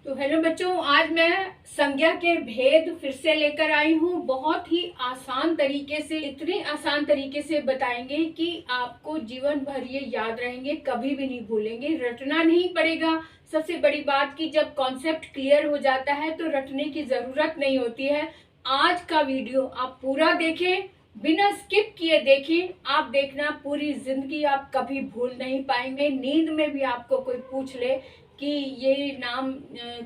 तो हेलो बच्चों, आज मैं संज्ञा के भेद फिर से लेकर आई हूँ। बहुत ही आसान तरीके से, इतने आसान तरीके से बताएंगे कि आपको जीवन भर ये याद रहेंगे, कभी भी नहीं भूलेंगे। रटना नहीं पड़ेगा। सबसे बड़ी बात कि जब कॉन्सेप्ट क्लियर हो जाता है तो रटने की जरूरत नहीं होती है। आज का वीडियो आप पूरा देखें, बिना स्किप किए देखें। आप देखना, पूरी जिंदगी आप कभी भूल नहीं पाएंगे। नींद में भी आपको कोई पूछ ले कि ये नाम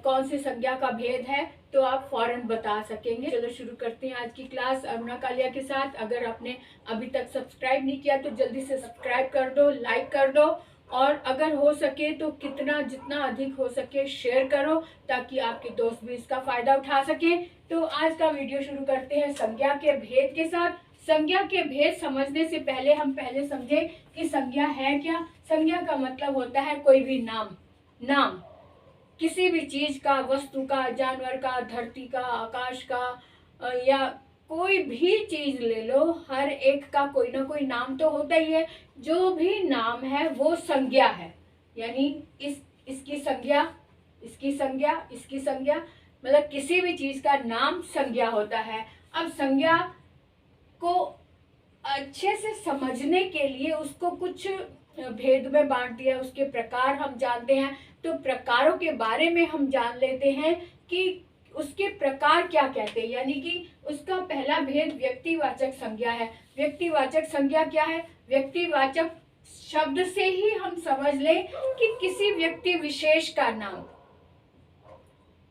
कौन सी संज्ञा का भेद है तो आप फौरन बता सकेंगे। चलो शुरू करते हैं आज की क्लास अरुणा कालिया के साथ। अगर आपने अभी तक सब्सक्राइब नहीं किया तो जल्दी से सब्सक्राइब कर दो, लाइक कर दो, और अगर हो सके तो जितना अधिक हो सके शेयर करो, ताकि आपके दोस्त भी इसका फायदा उठा सके। तो आज का वीडियो शुरू करते हैं संज्ञा के भेद के साथ। संज्ञा के भेद समझने से पहले हम पहले समझे कि संज्ञा है क्या। संज्ञा का मतलब होता है कोई भी नाम। नाम किसी भी चीज का, वस्तु का, जानवर का, धरती का, आकाश का, या कोई भी चीज ले लो, हर एक का कोई ना कोई नाम तो होता ही है। जो भी नाम है वो संज्ञा है। यानी इसकी संज्ञा, इसकी संज्ञा, इसकी संज्ञा, मतलब किसी भी चीज का नाम संज्ञा होता है। अब संज्ञा को अच्छे से समझने के लिए उसको कुछ भेद में बांट दिया, उसके प्रकार हम जानते हैं। तो प्रकारों के बारे में हम जान लेते हैं कि उसके प्रकार क्या कहते हैं। यानी कि उसका पहला भेद व्यक्तिवाचक संज्ञा है। व्यक्तिवाचक संज्ञा क्या है? व्यक्तिवाचक शब्द से ही हम समझ लें कि किसी व्यक्ति विशेष का नाम,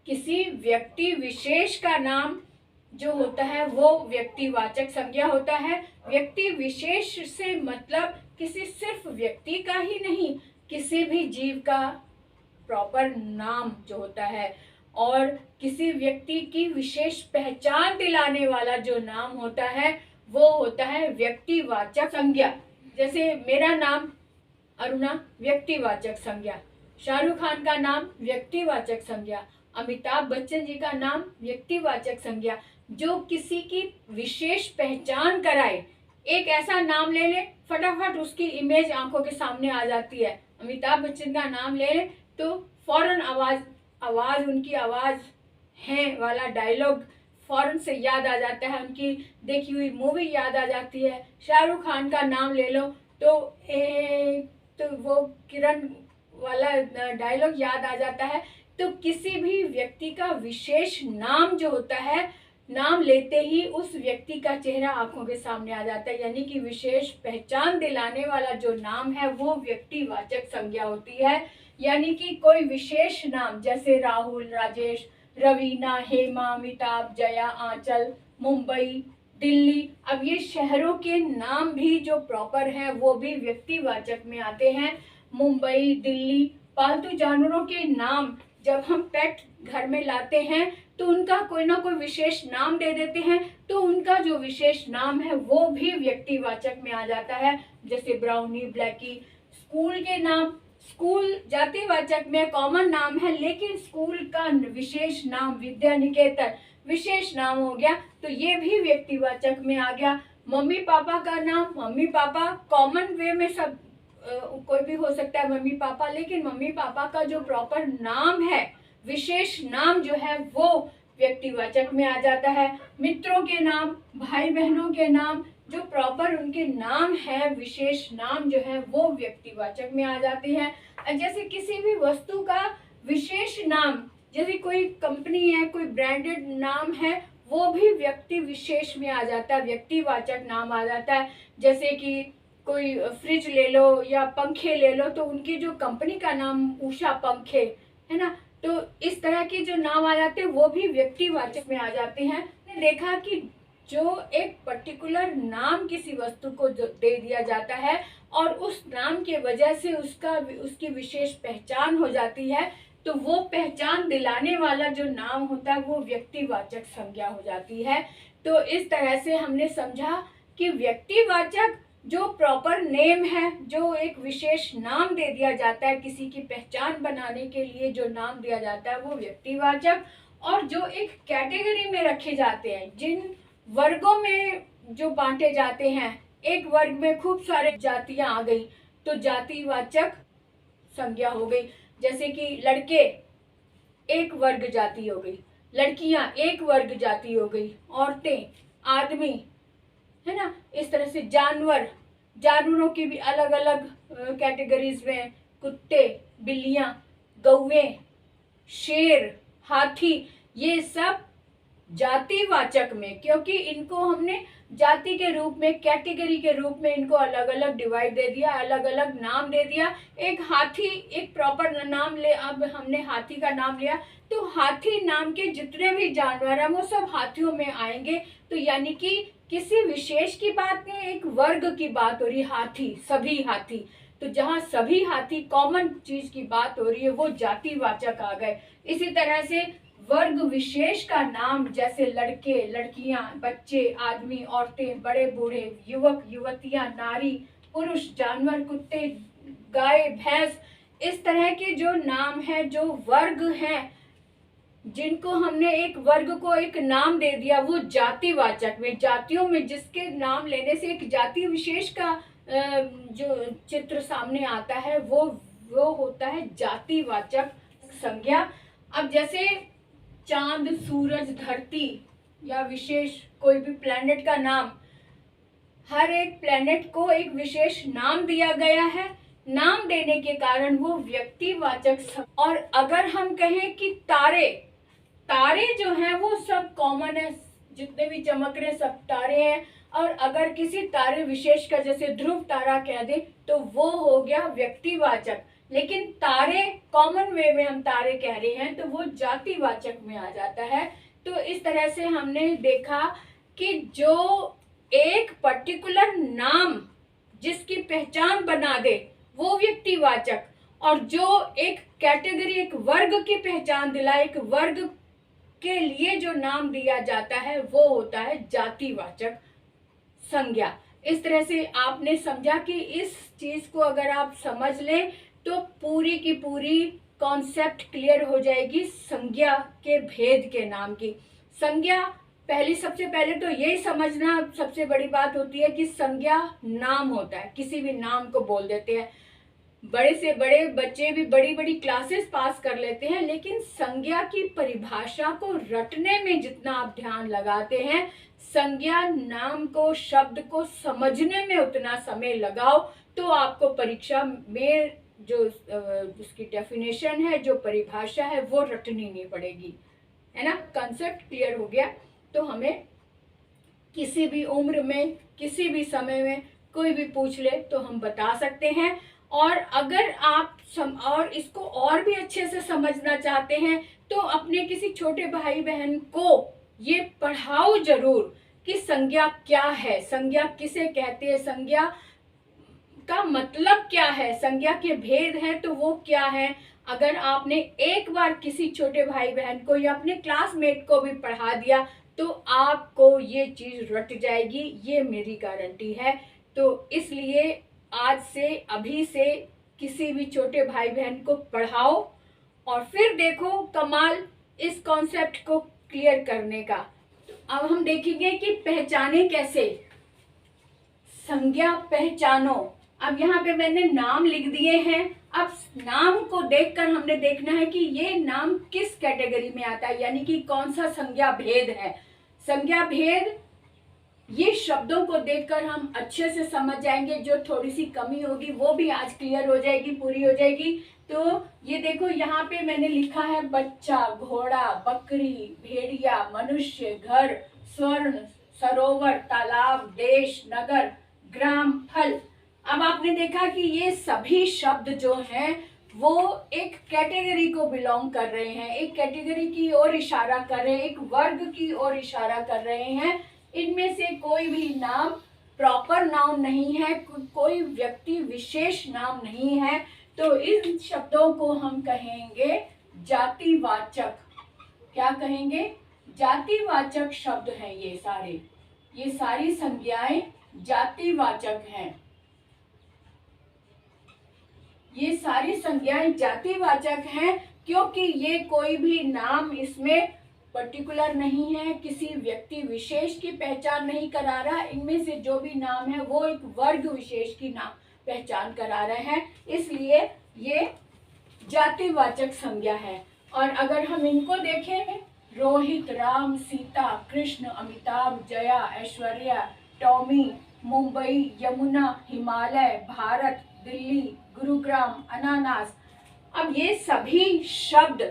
किसी व्यक्ति विशेष का नाम जो होता है वो व्यक्तिवाचक संज्ञा होता है। व्यक्ति विशेष से मतलब किसी सिर्फ व्यक्ति का ही नहीं, किसी भी जीव का प्रॉपर नाम जो होता है, और किसी व्यक्ति की विशेष पहचान दिलाने वाला जो नाम होता है वो होता है व्यक्तिवाचक संज्ञा। जैसे मेरा नाम अरुणा, व्यक्तिवाचक संज्ञा। शाहरुख खान का नाम व्यक्तिवाचक संज्ञा। अमिताभ बच्चन जी का नाम व्यक्तिवाचक संज्ञा। जो किसी की विशेष पहचान कराए। एक ऐसा नाम ले ले, फटाफट उसकी इमेज आंखों के सामने आ जाती है। अमिताभ बच्चन का नाम ले ले तो फौरन आवाज उनकी आवाज है वाला डायलॉग फौरन से याद आ जाता है, उनकी देखी हुई मूवी याद आ जाती है। शाहरुख खान का नाम ले लो तो वो किरण वाला डायलॉग याद आ जाता है। तो किसी भी व्यक्ति का विशेष नाम जो होता है, नाम लेते ही उस व्यक्ति का चेहरा आंखों के सामने आ जाता है। यानी कि विशेष पहचान दिलाने वाला जो नाम है वो व्यक्तिवाचक संज्ञा होती है। यानी कि कोई विशेष नाम, जैसे राहुल, राजेश, रवीना, हेमा, अमिताभ, जया, आंचल, मुंबई, दिल्ली। अब ये शहरों के नाम भी जो प्रॉपर है वो भी व्यक्तिवाचक में आते हैं। मुंबई, दिल्ली। पालतू जानवरों के नाम जब हम पेट घर में लाते हैं तो उनका कोई ना कोई विशेष नाम दे देते हैं, तो उनका जो विशेष नाम है वो भी व्यक्तिवाचक में आ जाता है। जैसे ब्राउनी, ब्लैकी। स्कूल के नाम, स्कूल जातिवाचक में कॉमन नाम है, लेकिन स्कूल का विशेष नाम विद्या निकेतन विशेष नाम हो गया, तो ये भी व्यक्तिवाचक में आ गया। मम्मी पापा का नाम, मम्मी पापा कॉमन वे में सब कोई भी हो सकता है मम्मी पापा, लेकिन मम्मी पापा का जो प्रॉपर नाम है, विशेष नाम जो है वो व्यक्तिवाचक में आ जाता है। मित्रों के नाम, भाई बहनों के नाम, जो प्रॉपर उनके नाम है, विशेष नाम जो है वो व्यक्तिवाचक में आ जाते हैं। जैसे किसी भी वस्तु का विशेष नाम, जैसे कोई कंपनी है, कोई ब्रांडेड नाम है, वो भी व्यक्ति विशेष में आ जाता है, व्यक्तिवाचक नाम आ जाता है। जैसे कि कोई फ्रिज ले लो या पंखे ले लो, तो उनकी जो कंपनी का नाम उषा पंखे है ना, तो इस तरह के जो नाम आ जाते हैं वो भी व्यक्तिवाचक में आ जाते हैं। मैंने देखा कि जो एक पर्टिकुलर नाम किसी वस्तु को दे दिया जाता है और उस नाम के वजह से उसकी विशेष पहचान हो जाती है, तो वो पहचान दिलाने वाला जो नाम होता है वो व्यक्तिवाचक संज्ञा हो जाती है। तो इस तरह से हमने समझा कि व्यक्तिवाचक जो प्रॉपर नेम है, जो एक विशेष नाम दे दिया जाता है, किसी की पहचान बनाने के लिए जो नाम दिया जाता है वो व्यक्तिवाचक। और जो एक कैटेगरी में रखे जाते हैं, जिन वर्गों में जो बांटे जाते हैं, एक वर्ग में खूब सारे जातियां आ गई तो जातिवाचक संज्ञा हो गई। जैसे कि लड़के, एक वर्ग जाति हो गई, लड़कियां एक वर्ग जाति हो गई, औरतें, आदमी, है ना। इस तरह से जानवर, जानवरों की भी अलग अलग कैटेगरीज में, कुत्ते, बिल्लियां, गौवे, शेर, हाथी, ये सब जातिवाचक में, क्योंकि इनको हमने जाति के रूप में, कैटेगरी के रूप में इनको अलग अलग डिवाइड दे दिया, अलग अलग नाम दे दिया। एक हाथी एक प्रॉपर नाम ले, अब हमने हाथी का नाम लिया तो हाथी नाम के जितने भी जानवर हैं वो सब हाथियों में आएंगे। तो यानी कि किसी विशेष की बात नहीं, एक वर्ग की बात हो रही है, हाथी, सभी हाथी। तो जहाँ सभी हाथी कॉमन चीज की बात हो रही है वो जातिवाचक आ गए। इसी तरह से वर्ग विशेष का नाम, जैसे लड़के, लड़कियां, बच्चे, आदमी, औरतें, बड़े बूढ़े, युवक, युवतियां, नारी, पुरुष, जानवर, कुत्ते, गाय, भैंस, इस तरह के जो नाम है, जो वर्ग हैं, जिनको हमने एक वर्ग को एक नाम दे दिया, वो जातिवाचक में, जातियों में जिसके नाम लेने से एक जाति विशेष का जो चित्र सामने आता है वो होता है जातिवाचक संज्ञा। अब जैसे चांद, सूरज, धरती या विशेष कोई भी प्लैनेट का नाम, हर एक प्लैनेट को एक विशेष नाम दिया गया है। नाम देने के कारण वो व्यक्तिवाचक। और अगर हम कहें कि तारे, तारे जो हैं वो सब कॉमन है, जितने भी चमक रहे सब तारे हैं। और अगर किसी तारे विशेष का, जैसे ध्रुव तारा कह दे, तो वो हो गया व्यक्तिवाचक। लेकिन तारे कॉमन वे में हम तारे कह रहे हैं तो वो जातिवाचक में आ जाता है। तो इस तरह से हमने देखा कि जो एक पर्टिकुलर नाम जिसकी पहचान बना दे वो व्यक्तिवाचक, और जो एक कैटेगरी, एक वर्ग की पहचान दिलाए, एक वर्ग के लिए जो नाम दिया जाता है वो होता है जातिवाचक संज्ञा। इस तरह से आपने समझा कि इस चीज को अगर आप समझ लें तो पूरी की पूरी कॉन्सेप्ट क्लियर हो जाएगी संज्ञा के भेद के नाम की। संज्ञा सबसे पहले तो यही समझना सबसे बड़ी बात होती है कि संज्ञा नाम होता है, किसी भी नाम को बोल देते हैं। बड़े से बड़े बच्चे भी बड़ी बड़ी क्लासेस पास कर लेते हैं, लेकिन संज्ञा की परिभाषा को रटने में जितना आप ध्यान लगाते हैं, संज्ञा नाम को, शब्द को समझने में उतना समय लगाओ तो आपको परीक्षा में जो उसकी डेफिनेशन है, जो परिभाषा है, वो रटनी नहीं पड़ेगी, है ना। कंसेप्ट क्लियर हो गया तो हमें किसी भी उम्र में, किसी भी समय में कोई भी पूछ ले तो हम बता सकते हैं। और अगर आप और इसको और भी अच्छे से समझना चाहते हैं तो अपने किसी छोटे भाई बहन को ये पढ़ाओ जरूर कि संज्ञा क्या है, संज्ञा किसे कहते हैं, संज्ञा का मतलब क्या है, संज्ञा के भेद है तो वो क्या है। अगर आपने एक बार किसी छोटे भाई बहन को या अपने क्लासमेट को भी पढ़ा दिया तो आपको ये चीज रट जाएगी, ये मेरी गारंटी है। तो इसलिए आज से, अभी से किसी भी छोटे भाई बहन को पढ़ाओ और फिर देखो कमाल इस कॉन्सेप्ट को क्लियर करने का। तो अब हम देखेंगे कि पहचाने कैसे, संज्ञा पहचानो। अब यहाँ पे मैंने नाम लिख दिए हैं। अब नाम को देखकर हमने देखना है कि ये नाम किस कैटेगरी में आता है, यानी कि कौन सा संज्ञा भेद है। संज्ञा भेद ये शब्दों को देखकर हम अच्छे से समझ जाएंगे, जो थोड़ी सी कमी होगी वो भी आज क्लियर हो जाएगी, पूरी हो जाएगी। तो ये देखो यहाँ पे मैंने लिखा है बच्चा, घोड़ा, बकरी, भेड़िया, मनुष्य, घर, स्वर्ण, सरोवर, तालाब, देश, नगर, ग्राम, फल। अब आपने देखा कि ये सभी शब्द जो हैं वो एक कैटेगरी को बिलोंग कर रहे हैं, एक कैटेगरी की ओर इशारा कर रहे हैं, एक वर्ग की ओर इशारा कर रहे हैं। इनमें से कोई भी नाम प्रॉपर नाउन नहीं है, कोई व्यक्ति विशेष नाम नहीं है। तो इन शब्दों को हम कहेंगे जातिवाचक। क्या कहेंगे? जातिवाचक शब्द हैं ये सारे, ये सारी संज्ञाएं जातिवाचक हैं। ये सारी संज्ञाएं जातिवाचक हैं क्योंकि ये कोई भी नाम इसमें पर्टिकुलर नहीं है, किसी व्यक्ति विशेष की पहचान नहीं करा रहा। इनमें से जो भी नाम है वो एक वर्ग विशेष की नाम पहचान करा रहे हैं, इसलिए ये जातिवाचक संज्ञा है। और अगर हम इनको देखें, रोहित, राम, सीता, कृष्ण, अमिताभ, जया, ऐश्वर्या, टॉमी, मुंबई, यमुना, हिमालय, भारत, दिल्ली, गुरुग्राम, अनानास। अब ये सभी शब्द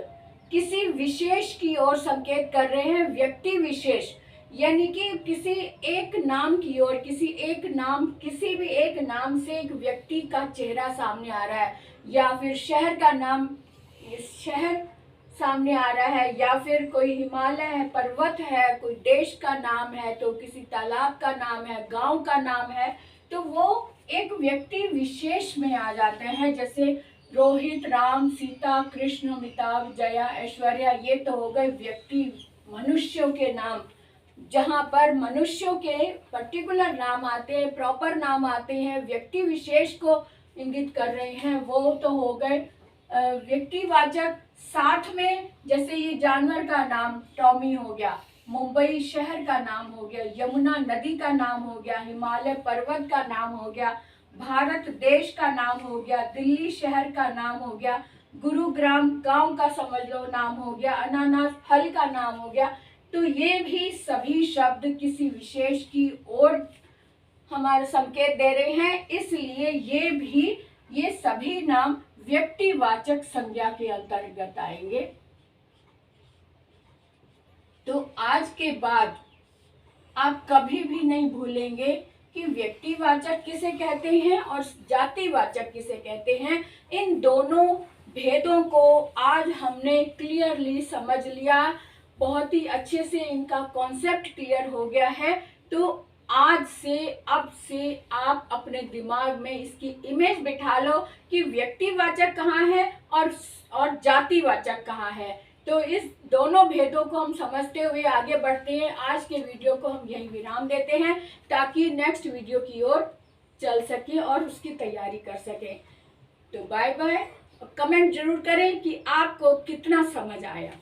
किसी विशेष की ओर संकेत कर रहे हैं, व्यक्ति विशेष, यानी कि किसी एक नाम की ओर, किसी भी एक नाम से एक व्यक्ति का चेहरा सामने आ रहा है, या फिर शहर का नाम, शहर सामने आ रहा है, या फिर कोई हिमालय है, पर्वत है, कोई देश का नाम है, तो किसी तालाब का नाम है, गांव का नाम है, तो वो एक व्यक्ति विशेष में आ जाते हैं। जैसे रोहित, राम, सीता, कृष्ण, अमिताभ, जया, ऐश्वर्या, ये तो हो गए व्यक्ति, मनुष्यों के नाम, जहाँ पर मनुष्यों के पर्टिकुलर नाम आते हैं, प्रॉपर नाम आते हैं, व्यक्ति विशेष को इंगित कर रहे हैं, वो तो हो गए व्यक्तिवाचक। साथ में जैसे ये जानवर का नाम टॉमी हो गया, मुंबई शहर का नाम हो गया, यमुना नदी का नाम हो गया, हिमालय पर्वत का नाम हो गया, भारत देश का नाम हो गया, दिल्ली शहर का नाम हो गया, गुरुग्राम गांव का समझ लो नाम हो गया, अनानास फल का नाम हो गया। तो ये भी सभी शब्द किसी विशेष की ओर हमारे संकेत दे रहे हैं, इसलिए ये सभी नाम व्यक्तिवाचक संज्ञा के अंतर्गत आएंगे। तो आज के बाद आप कभी भी नहीं भूलेंगे कि व्यक्तिवाचक किसे कहते हैं और जातिवाचक किसे कहते हैं। इन दोनों भेदों को आज हमने क्लियरली समझ लिया, बहुत ही अच्छे से इनका कॉन्सेप्ट क्लियर हो गया है। तो आज से, अब से आप अपने दिमाग में इसकी इमेज बिठा लो कि व्यक्तिवाचक कहाँ है और जातिवाचक कहाँ है। तो इस दोनों भेदों को हम समझते हुए आगे बढ़ते हैं। आज के वीडियो को हम यहीं विराम देते हैं ताकि नेक्स्ट वीडियो की ओर चल सके और उसकी तैयारी कर सकें। तो बाय बाय। कमेंट जरूर करें कि आपको कितना समझ आया।